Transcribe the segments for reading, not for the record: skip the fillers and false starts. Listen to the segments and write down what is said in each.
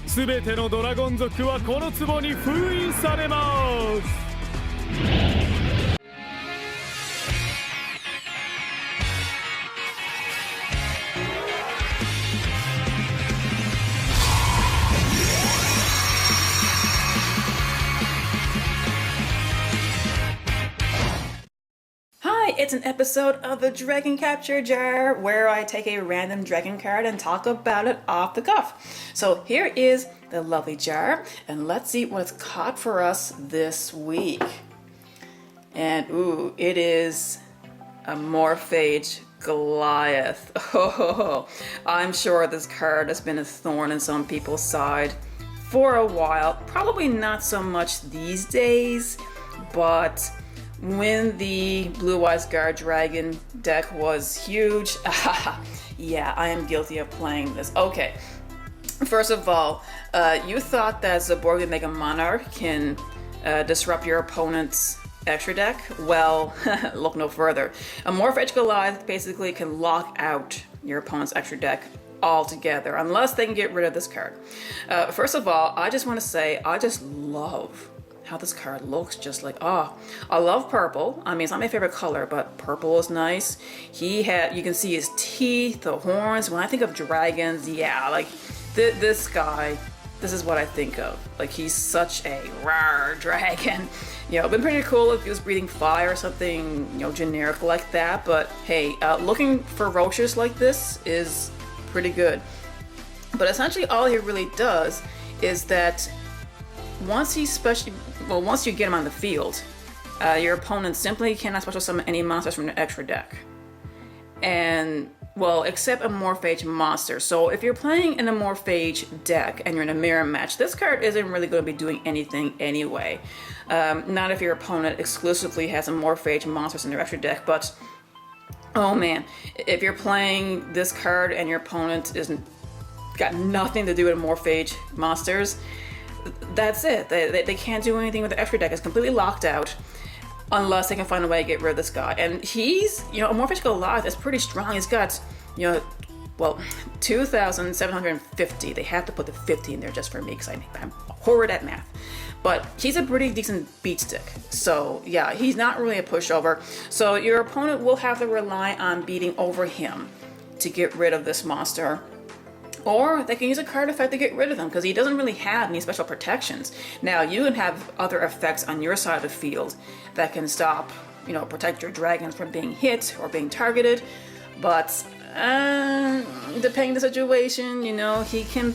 すべてのドラゴン族はこの壺に封印されます。It's an episode of the Dragon Capture Jar where I take a random dragon card and talk about it off the cuff. So here is the lovely jar, and let's see what's caught for us this week. And ooh, it is Amorphage Goliath. Oh, I'm sure this card has been a thorn in some people's side for a while. Probably not so much these days, but when the Blue Eyes Guard Dragon deck was huge, yeah, I am guilty of playing this. Okay, first of all, you thought that Zaborg Mega Monarch can disrupt your opponent's extra deck? Well, look no further. Amorphage Goliath basically can lock out your opponent's extra deck altogether, unless they can get rid of this card. First of all, I just want to say, I just love how this card looks. Just like, I love purple. I mean, it's not my favorite color, but purple is nice. You can see his teeth, the horns. When I think of dragons, yeah, like this guy, this is what I think of. Like, he's such a rare dragon. You know, it'd been pretty cool if he was breathing fire or something, you know, generic like that. But hey, looking ferocious like this is pretty good. But essentially all he really does is that once you get him on the field, your opponent simply cannot special summon any monsters from the extra deck. And, well, except Amorphage monsters. So if you're playing an Amorphage deck and you're in a mirror match, this card isn't really going to be doing anything anyway. Not if your opponent exclusively has Amorphage monsters in their extra deck, but oh man, if you're playing this card and your opponent isn't got nothing to do with Amorphage monsters, that's it. They can't do anything with the extra deck. It's completely locked out unless they can find a way to get rid of this guy. And he's, you know, Amorphage Goliath is pretty strong. He's got, you know, well, 2,750. They have to put the 50 in there just for me because I'm horrid at math. But he's a pretty decent beat stick. So yeah, he's not really a pushover. So your opponent will have to rely on beating over him to get rid of this monster. Or they can use a card effect to get rid of him because he doesn't really have any special protections. Now, you can have other effects on your side of the field that can stop, you know, protect your dragons from being hit or being targeted. But depending on the situation, you know, he can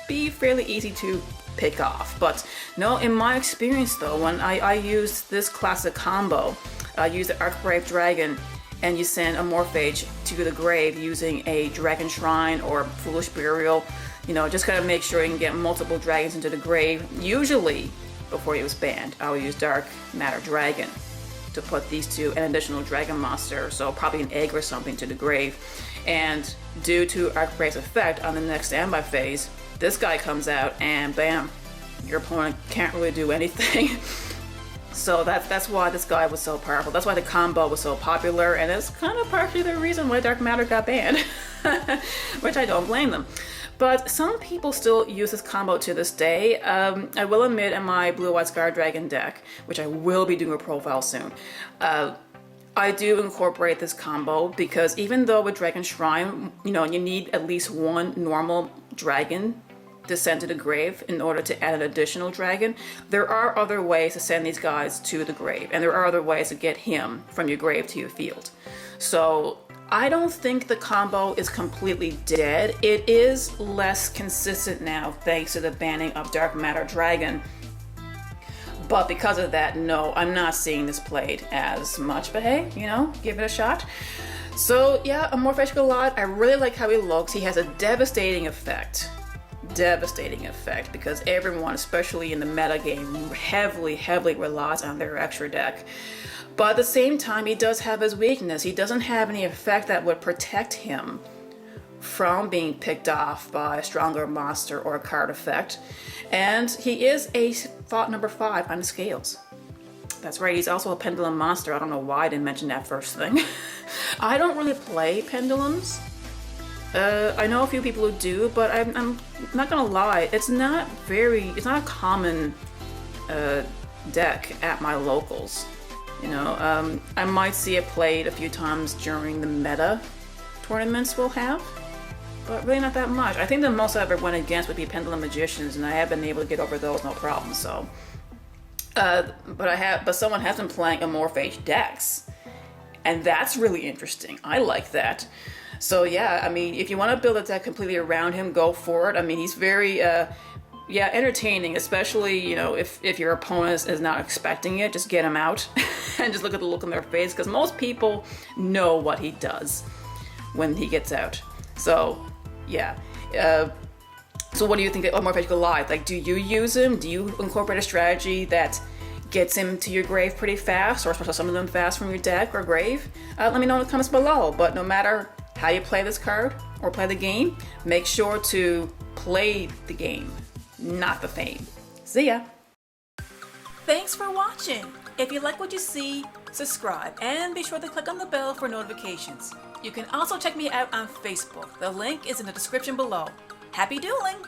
be fairly easy to pick off. But no, in my experience though, when I used this classic combo, I used the Archbrave Dragon, and you send Amorphage to the grave using a Dragon Shrine or Foolish Burial, you know, just kind of make sure you can get multiple dragons into the grave. Usually, before he was banned, I would use Dark Matter Dragon to put these two, an additional dragon monster, so probably an egg or something, to the grave. And due to Archbrave's effect on the next standby phase, this guy comes out and bam, your opponent can't really do anything. So that's why this guy was so powerful. That's why the combo was so popular, and it's kind of partially the reason why Dark Matter got banned, which I don't blame them. But some people still use this combo to this day. I will admit, in my Blue Eyes Guard Dragon deck, which I will be doing a profile soon, I do incorporate this combo because even though with Dragon Shrine, you know, you need at least one normal dragon to send to the grave in order to add an additional dragon, there are other ways to send these guys to the grave, and there are other ways to get him from your grave to your field. So I don't think the combo is completely dead. It is less consistent now thanks to the banning of Dark Matter Dragon. But because of that, no, I'm not seeing this played as much. But hey, you know, give it a shot. So yeah, Amorphage Goliath, I really like how he looks. He has a devastating effect because everyone, especially in the meta game, heavily relies on their extra deck. But at the same time, he does have his weakness. He doesn't have any effect that would protect him from being picked off by a stronger monster or a card effect. And he is a thought number 5 on the scales. That's right, he's also a pendulum monster. I don't know why I didn't mention that first thing. I don't really play pendulums. I know a few people who do, but I'm not gonna lie, it's not a common deck at my locals. You know, I might see it played a few times during the meta tournaments we'll have, but really not that much. I think the most I ever went against would be Pendulum Magicians, and I have been able to get over those no problem. So, but someone has been playing Amorphage decks, and that's really interesting. I like that. So yeah, I mean, if you want to build a deck completely around him, go for it. I mean, he's very, yeah, entertaining, especially, you know, if your opponent is not expecting it, just get him out and just look at the look on their face, because most people know what he does when he gets out. So, yeah. So what do you think of Amorphage Goliath? Like, do you use him? Do you incorporate a strategy that gets him to your grave pretty fast, or some of them fast from your deck or grave? Let me know in the comments below. But no matter how you play this card or play the game, make sure to play the game, not the fame. See ya! Thanks for watching! If you like what you see, subscribe and be sure to click on the bell for notifications. You can also check me out on Facebook. The link is in the description below. Happy dueling!